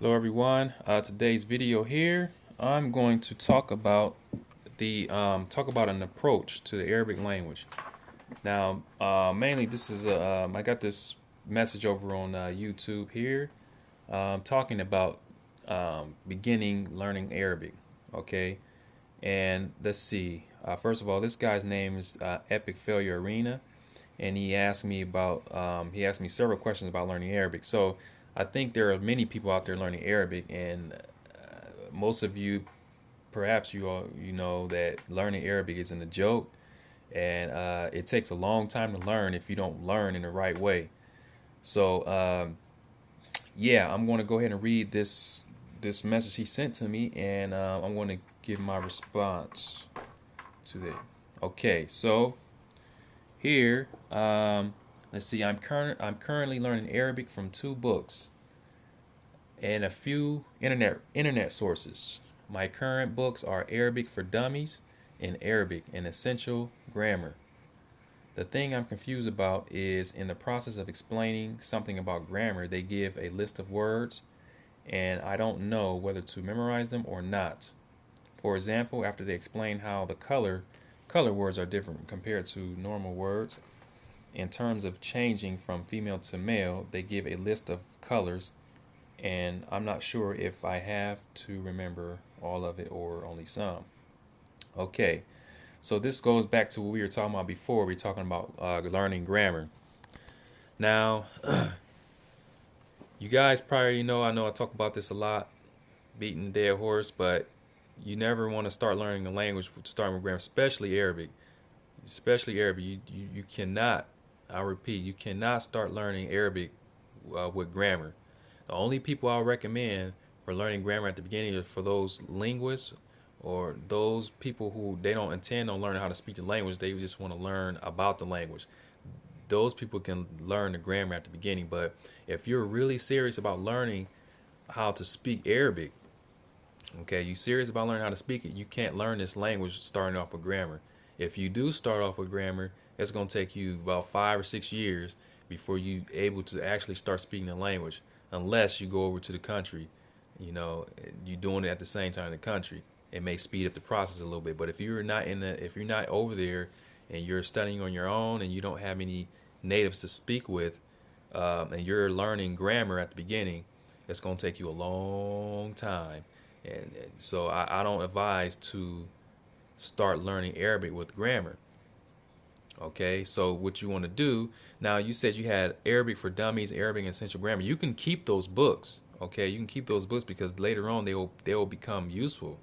Hello everyone. Today's video here, I'm going to talk about an approach to the Arabic language. Now, mainly this is I got this message over on YouTube here, talking about beginning learning Arabic. Okay, and let's see. First of all, this guy's name is Epic Failure Arena, and he asked me several questions about learning Arabic. So I think there are many people out there learning Arabic, and most of you, perhaps you know that learning Arabic isn't a joke, and it takes a long time to learn if you don't learn in the right way. So yeah, I'm going to go ahead and read this message he sent to me, and I'm going to give my response to it. Okay, so here, let's see. I'm currently learning Arabic from two books and a few internet sources. My current books are Arabic for Dummies and Arabic, an Essential Grammar. The thing I'm confused about is in the process of explaining something about grammar, they give a list of words, and I don't know whether to memorize them or not. For example, after they explain how the color words are different compared to normal words, in terms of changing from female to male, they give a list of colors, and I'm not sure if I have to remember all of it or only some. Okay, so this goes back to what we were talking about before. We were talking about learning grammar. Now, you guys probably know, I know I talk about this a lot, beating the dead horse, but you never want to start learning a language starting with grammar, especially Arabic. Especially Arabic. You cannot, I repeat, you cannot start learning Arabic with grammar. The only people I'll recommend for learning grammar at the beginning is for those linguists or those people who they don't intend on learning how to speak the language. They just want to learn about the language. Those people can learn the grammar at the beginning. But if you're really serious about learning how to speak Arabic, okay, you serious about learning how to speak it, you can't learn this language starting off with grammar. If you do start off with grammar, it's going to take you about 5 or 6 years before you able to actually start speaking the language, unless you go over to the country. You know, you're doing it at the same time in the country. It may speed up the process a little bit, but if you're not over there and you're studying on your own and you don't have any natives to speak with, and you're learning grammar at the beginning, it's going to take you a long time. And so I don't advise to start learning Arabic with grammar. Okay, so what you want to do now, you said you had Arabic for Dummies, Arabic and Essential Grammar. You can keep those books. Okay, you can keep those books because later on they will become useful.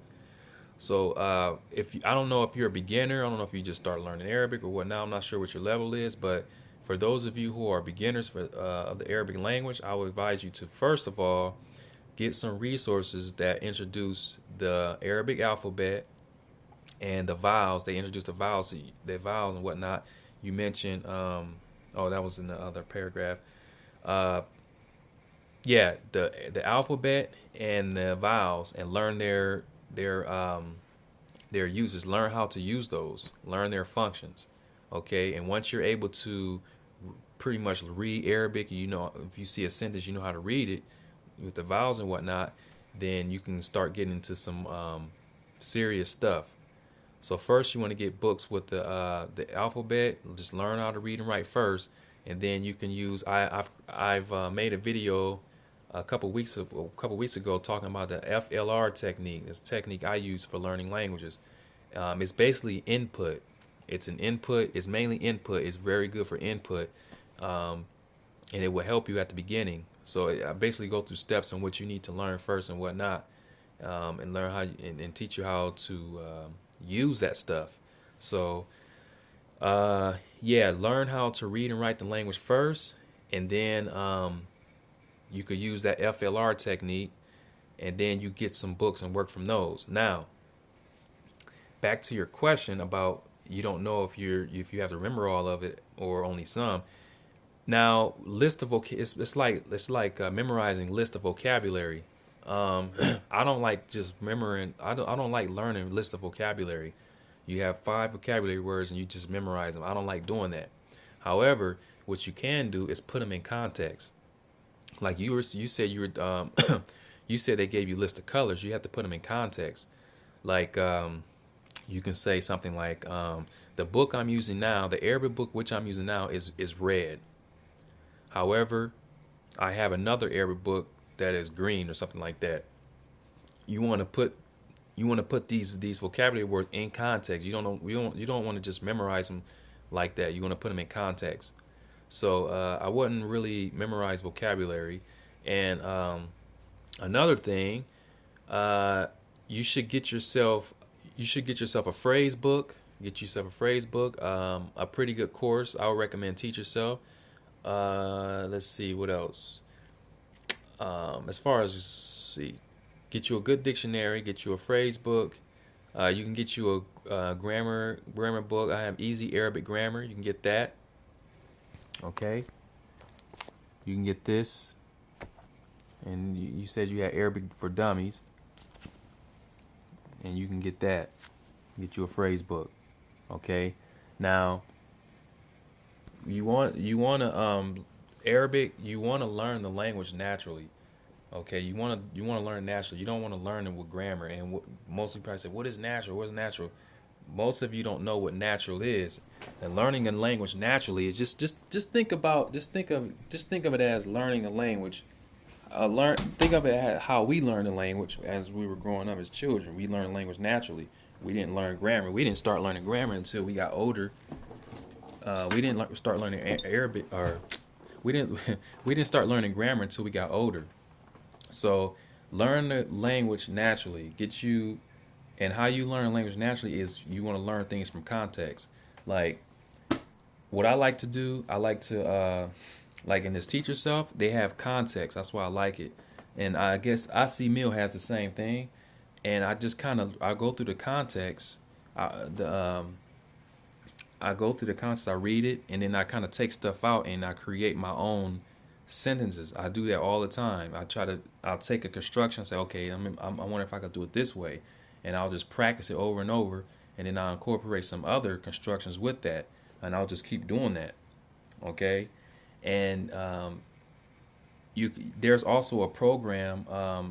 So I don't know if you're a beginner, I don't know if you just start learning Arabic or what. Now I'm not sure what your level is, but for those of you who are beginners of the Arabic language, I would advise you to first of all get some resources that introduce the Arabic alphabet and the vowels. They introduce the vowels and whatnot. You mentioned, oh, that was in the other paragraph. Uh, yeah, the alphabet and the vowels, and learn their uses. Learn how to use those. Learn their functions. Okay, and once you're able to pretty much read Arabic, you know, if you see a sentence, you know how to read it with the vowels and whatnot, then you can start getting into some serious stuff. So first, you want to get books with the alphabet. Just learn how to read and write first, and then you can use. I've made a video a couple weeks ago talking about the FLR technique. It's a technique I use for learning languages. It's basically input. It's an input. It's mainly input. It's very good for input, and it will help you at the beginning. So I basically go through steps on what you need to learn first and whatnot, and learn how and teach you how to use that stuff. So yeah, learn how to read and write the language first, and then you could use that FLR technique, and then you get some books and work from those. Now, back to your question about you don't know if you have to remember all of it or only some. Now, list of it's like memorizing list of vocabulary. I don't like just remembering. I don't like learning list of vocabulary. You have 5 vocabulary words and you just memorize them. I don't like doing that. However, what you can do is put them in context. Like you said you were you said they gave you a list of colors. You have to put them in context. Like you can say something like the book I'm using now, the Arabic book which I'm using now is red. However, I have another Arabic book that is green or something like that. You want to put these vocabulary words in context. You don't want to just memorize them like that. You want to put them in context. So I wouldn't really memorize vocabulary. And another thing, you should get yourself a phrase book. Get yourself a phrase book. A pretty good course. I would recommend Teach Yourself. Let's see what else. As far as see, get you a good dictionary. Get you a phrase book. You can get you a grammar book. I have Easy Arabic Grammar. You can get that. Okay. You can get this. And you said you had Arabic for Dummies. And you can get that. Get you a phrase book. Okay. Now you want to Arabic, you want to learn the language naturally. Okay, you want to learn naturally. You don't want to learn it with grammar. And most of you probably say, "What is natural? What is natural?" Most of you don't know what natural is. And learning a language naturally is just think of it as learning a language. Think of it as how we learned the language as we were growing up as children. We learned language naturally. We didn't learn grammar. We didn't start learning grammar until we got older. We didn't start learning Arabic, or we didn't start learning grammar until we got older. So learn the language naturally. And how you learn language naturally is you want to learn things from context. Like what I like to do, I like to like in this Teach Yourself, they have context. That's why I like it. And I guess I See Meal has the same thing. And I just I go through the context. I go through the context. I read it, and then I kind of take stuff out and I create my own sentences. I do that all the time. I'll take a construction and say, okay, I wonder if I could do it this way, and I'll just practice it over and over, and then I'll incorporate some other constructions with that, and I'll just keep doing that. Okay, and there's also a program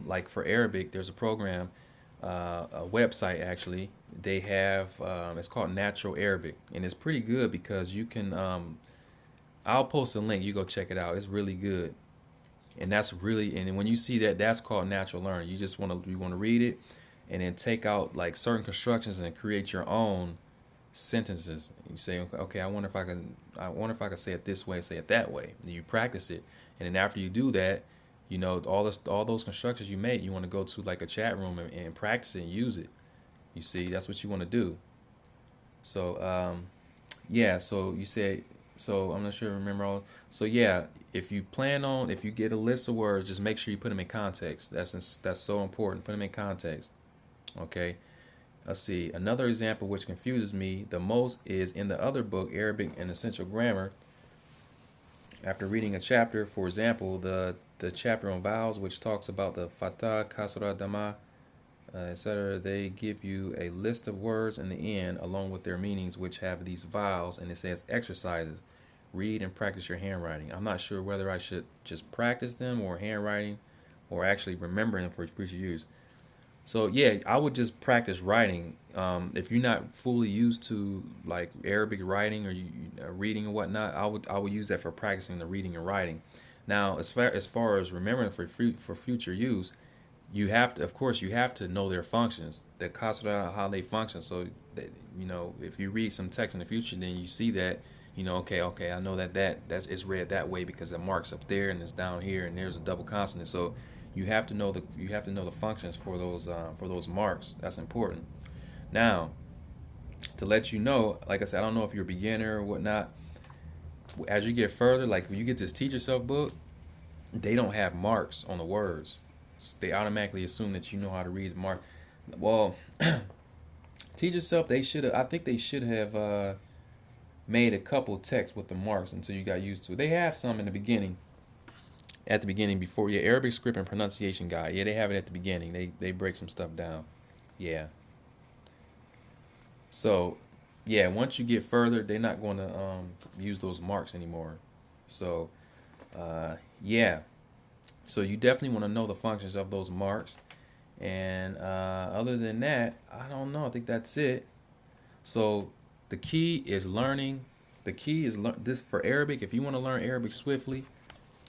like for Arabic. There's a program, a website actually. They have it's called Natural Arabic, and it's pretty good because you can. I'll post a link. You go check it out. It's really good, and and when you see that, that's called natural learning. You want to read it, and then take out like certain constructions and create your own sentences. You say, okay, I wonder if I could say it this way, say it that way. And you practice it, and then after you do that, all those constructions you made, you want to go to like a chat room and practice it and use it. You see, that's what you want to do. So yeah. So you said. So I'm not sure I remember all. So yeah, if you get a list of words, just make sure you put them in context. That's so important. Put them in context. Okay. Let's see. Another example which confuses me the most is in the other book, Arabic and Essential Grammar. After reading a chapter, for example, the chapter on vowels, which talks about the fatah, kasra, dama, etc., they give you a list of words in the end along with their meanings which have these vowels, and it says exercises. Read and practice your handwriting. I'm not sure whether I should just practice them or handwriting or actually remember them for future use. So yeah, I would just practice writing. If you're not fully used to like Arabic writing or reading and whatnot, I would use that for practicing the reading and writing. Now, as far as remembering for future use, you have to know their functions, the kasra, how they function. So that, if you read some text in the future, then you see that, okay, I know that's it's read that way because the mark's up there and it's down here and there's a double consonant. So you have to know the functions for those marks. That's important. Now, to let you know, like I said, I don't know if you're a beginner or whatnot. As you get further, like when you get this Teach Yourself book, they don't have marks on the words. They automatically assume that you know how to read the mark. Well, Teach Yourself, I think they should have made a couple texts with the marks until you got used to it. They have some in the beginning. At the beginning, before Arabic script and pronunciation guide. Yeah, they have it at the beginning. They break some stuff down. Yeah. So, yeah, once you get further, they're not going to use those marks anymore. So, yeah. So you definitely want to know the functions of those marks. And other than that, I don't know. I think that's it. So the key is learning. The key is this for Arabic. If you want to learn Arabic swiftly,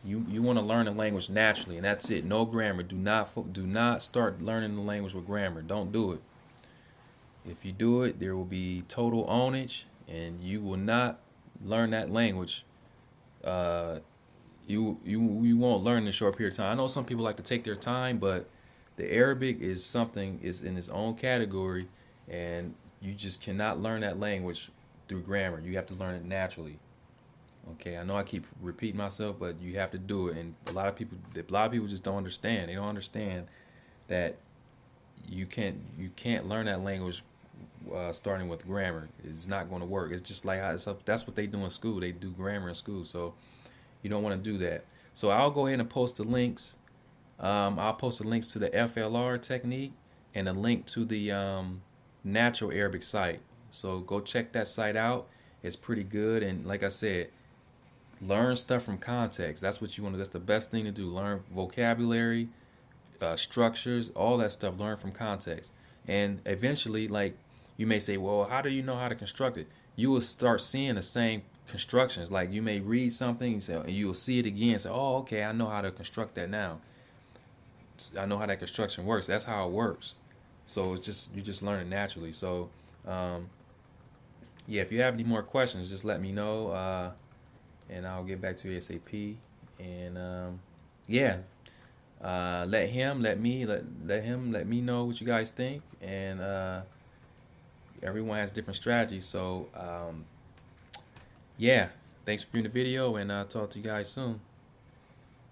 you want to learn the language naturally, and that's it. No grammar. Do not start learning the language with grammar. Don't do it. If you do it, there will be total ownage, and you will not learn that language. Uh, you won't learn in a short period of time. I know some people like to take their time, but the Arabic is in its own category, and you just cannot learn that language through grammar. You have to learn it naturally. Okay, I know I keep repeating myself, but you have to do it, and a lot of people just don't understand. They don't understand that you can't learn that language starting with grammar. It's not going to work. It's just like that's what they do in school. They do grammar in school, so you don't want to do that. So I'll go ahead and post the links. I'll post the links to the FLR technique and a link to the natural Arabic site. So go check that site out. It's pretty good, and like I said, learn stuff from context. That's what you want to. That's the best thing to do. Learn vocabulary, structures, all that stuff. Learn from context, and eventually, like you may say, well, how do you know how to construct it? You will start seeing the same constructions. Like you may read something, and you will see it again. Say, oh, okay, I know how to construct that now. I know how that construction works. That's how it works. So it's just you just learn it naturally. So um, yeah, if you have any more questions, just let me know, and I'll get back to you ASAP. And yeah, let me know what you guys think. And everyone has different strategies. So yeah, thanks for viewing the video, and I'll talk to you guys soon.